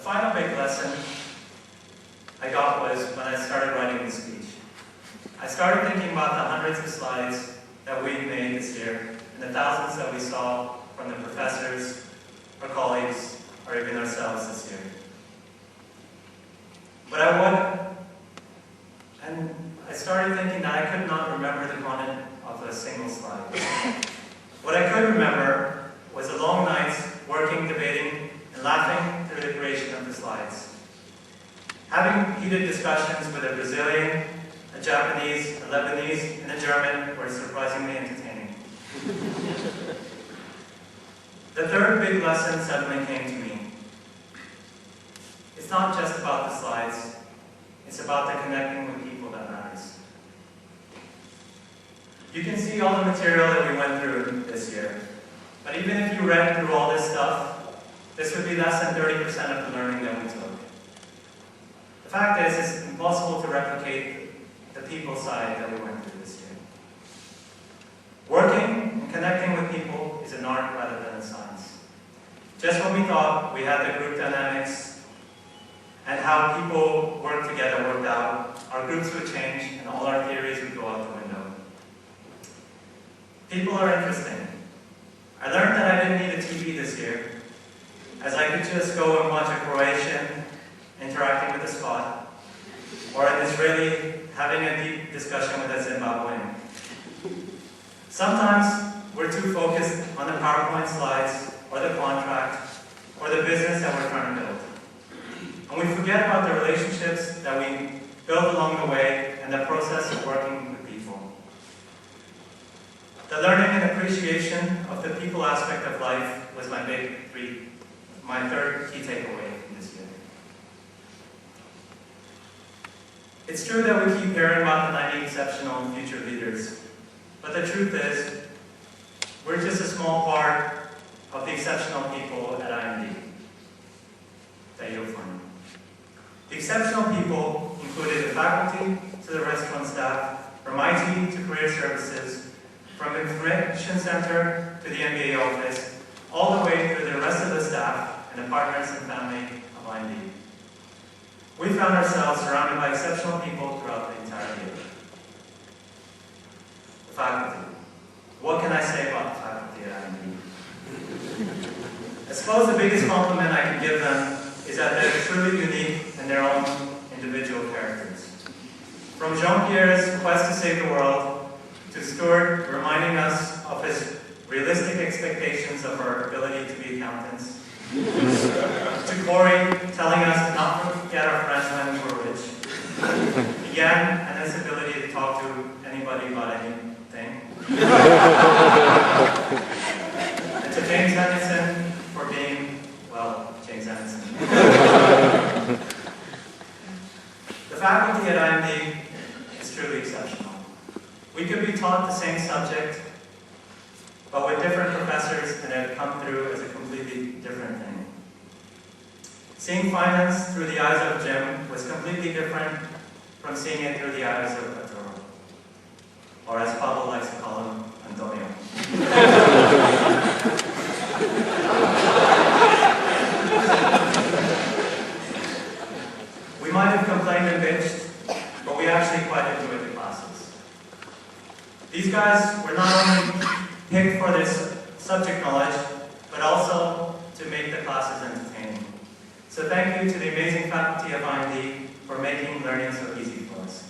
final big lesson I got was when I started writing the speech. I started thinking about the hundreds of slides that we made this year and the thousands that we saw from the professors, our colleagues, or even ourselves this year. But I started thinking that I could not remember the content of a single slide. What I could remember was the long nights working, debating, and laughing through the creation of the slides. Having heated discussions with a Brazilian, a Japanese, a Lebanese, and a German were surprisingly entertaining. The third big lesson suddenly came to me. It's not just about the slides, it's about the connecting with people that matters. You can see all the material that we went through this year, but even if you read through all this stuff, this would be less than 30% of the learning that we took. The fact is, it's impossible to replicate the people side that we went through this year. Working and connecting with people is an art rather than a science. Just when we thought we had the group dynamics and how people work together worked out, our groups would change and all our theories would go out the window. People are interesting. I learned that I didn't need a TV this year, as I could just go and watch a Croatian interacting with a Scot, or an Israeli having a deep discussion with a Zimbabwean. Sometimes we're too focused on the PowerPoint slides, or the contract, or the business that we're trying to build. And we forget about the relationships that we build along the way and the process of working with people. The learning and appreciation of the people aspect of life was my third key takeaway from this year. It's true that we keep hearing about the 90 exceptional future leaders, but the truth is, we're just a small part of the exceptional people at IMD that you'll find. The exceptional people included the faculty to the restaurant staff, from IT to career services, from the information center to the MBA office, all the way through the rest of the staff and the partners and family of IMD. We found ourselves surrounded by exceptional people throughout the entire year. The faculty. What can I say about the faculty at IMD? I suppose the biggest compliment I can give them is that they're truly unique in their own individual characters. From Jean-Pierre's quest to save the world, to Stuart reminding us of his realistic expectations of our ability to be accountants, to Corey telling us to not forget our friends when we were rich, Jan and his ability to talk to anybody about anything, and to James Henderson for being, well, James Henderson. The faculty at IMD is truly exceptional. We could be taught the same subject, but with different professors, and it would come through as a completely different thing. Seeing finance through the eyes of Jim was completely different from seeing it through the eyes of Arturo, or as Pablo likes to call him, Antonio. We might have complained and bitched, but we actually quite enjoyed the classes. These guys were not only picked for their subject knowledge, but also to make the classes entertaining. So thank you to the amazing faculty of IMD for making learning so easy for us.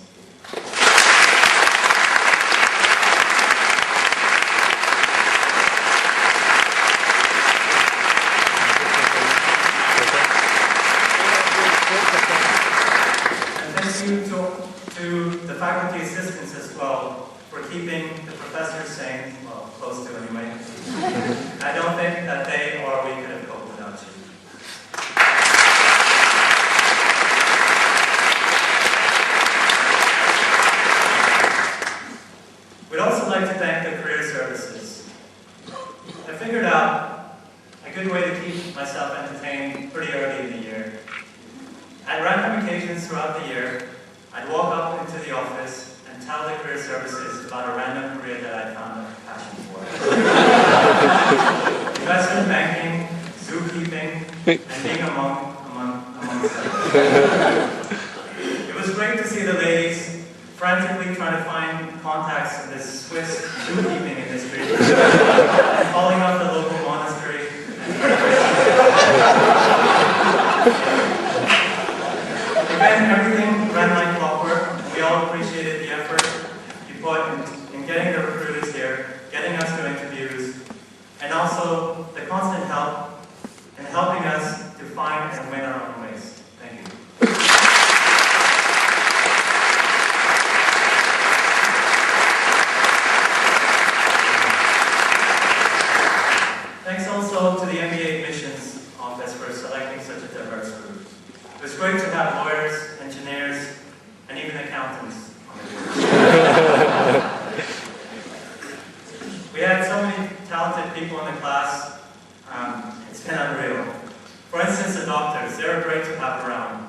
And thank you to the faculty assistants as well for keeping the professors sane, well, close to anyway. I don't think that they or we could have coped without you. We'd also like to thank the career services. I figured out a good way to keep myself entertained pretty early in the year. At random occasions throughout the year, I'd walk up into the office and tell the career services about a random career that I found a passion for. Investment banking, zookeeping, and being a monk, among It was great to see the ladies frantically trying to find contacts in this Swiss zookeeping industry, and calling up the local monastery. Again, everything ran like clockwork. We all appreciated the effort you put in getting the recruiters here, getting us to interviews, and also the constant help in helping us to find and win our own ways. Thank you. Thanks also to the MBA admissions office for selecting such a diverse group. It was great to have lawyers, engineers, and even accountants on the group. We had so many talented people in the class, it's been unreal. For instance, the doctors, they were great to have around.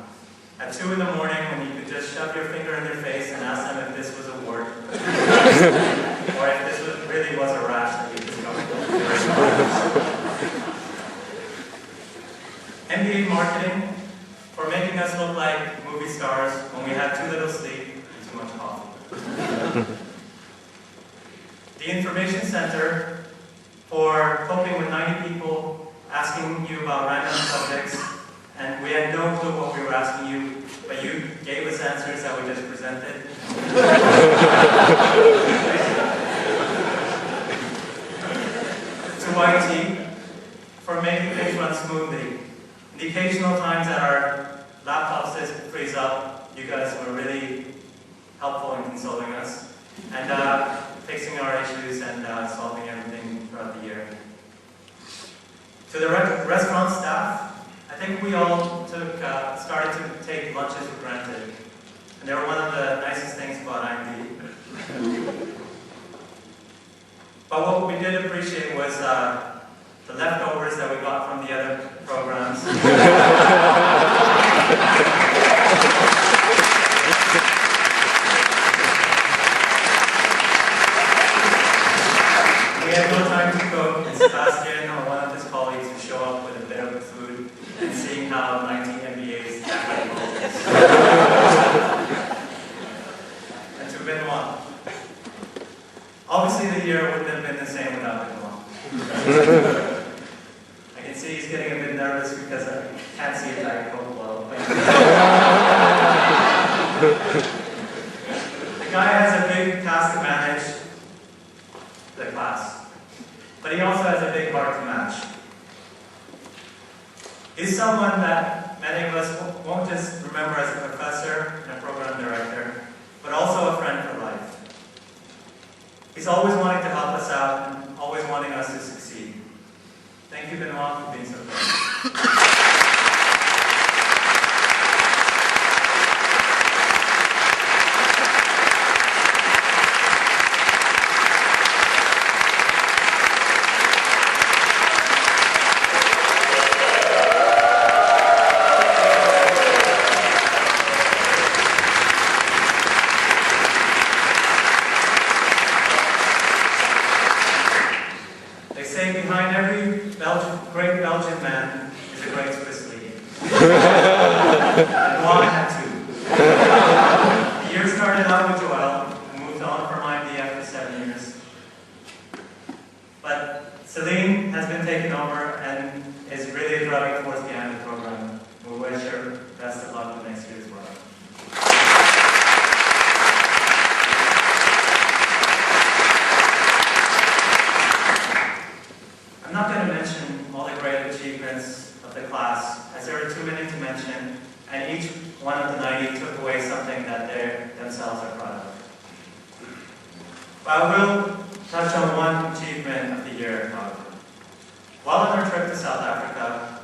At 2 in the morning, when you could just shove your finger in their face and ask them if this was a wart, or if this really was a rash that you discovered. MBA marketing, for making us look like movie stars when we had too little sleep and too much coffee. The Information Center, for coping with 90 people asking you about random subjects, and we had no clue what we were asking you, but you gave us answers that we just presented. To YT, for making things run smoothly. The occasional times that our laptops just freeze up, you guys were really helpful in consoling us, and fixing our issues and solving everything throughout the year. To the restaurant staff, I think we all started to take lunches for granted. And they were one of the nicest things about IMD. But what we did appreciate was the leftovers that we got from the other programs. We had no time to cook, and Sebastian or one of his colleagues would show up with a bit of food and seeing how 19 MBAs act like Moses. And to Benoit. Obviously the year wouldn't have been the same without Benoit. I can see he's getting a bit nervous because I can't see a Diet Coke well. The guy has a big task to manage, the class. But he also has a big heart to match. He's someone that many of us won't just remember as a professor and a program director, but also a friend for life. He's always wanting to help us out and always wanting us to succeed. Thank you, Benoit, for being so kind. Behind every great Belgian man is a great Swiss lady. And Juan had two. The year started out with Joel and moved on from IMD after 7 years. But Celine has been taken over and is really driving towards the end of the program. We wish her best of luck with next year as well. I'm not going to mention all the great achievements of the class, as there are too many to mention, and each one of the 90 took away something that they themselves are proud of. But I will touch on one achievement of the year, however. While on our trip to South Africa,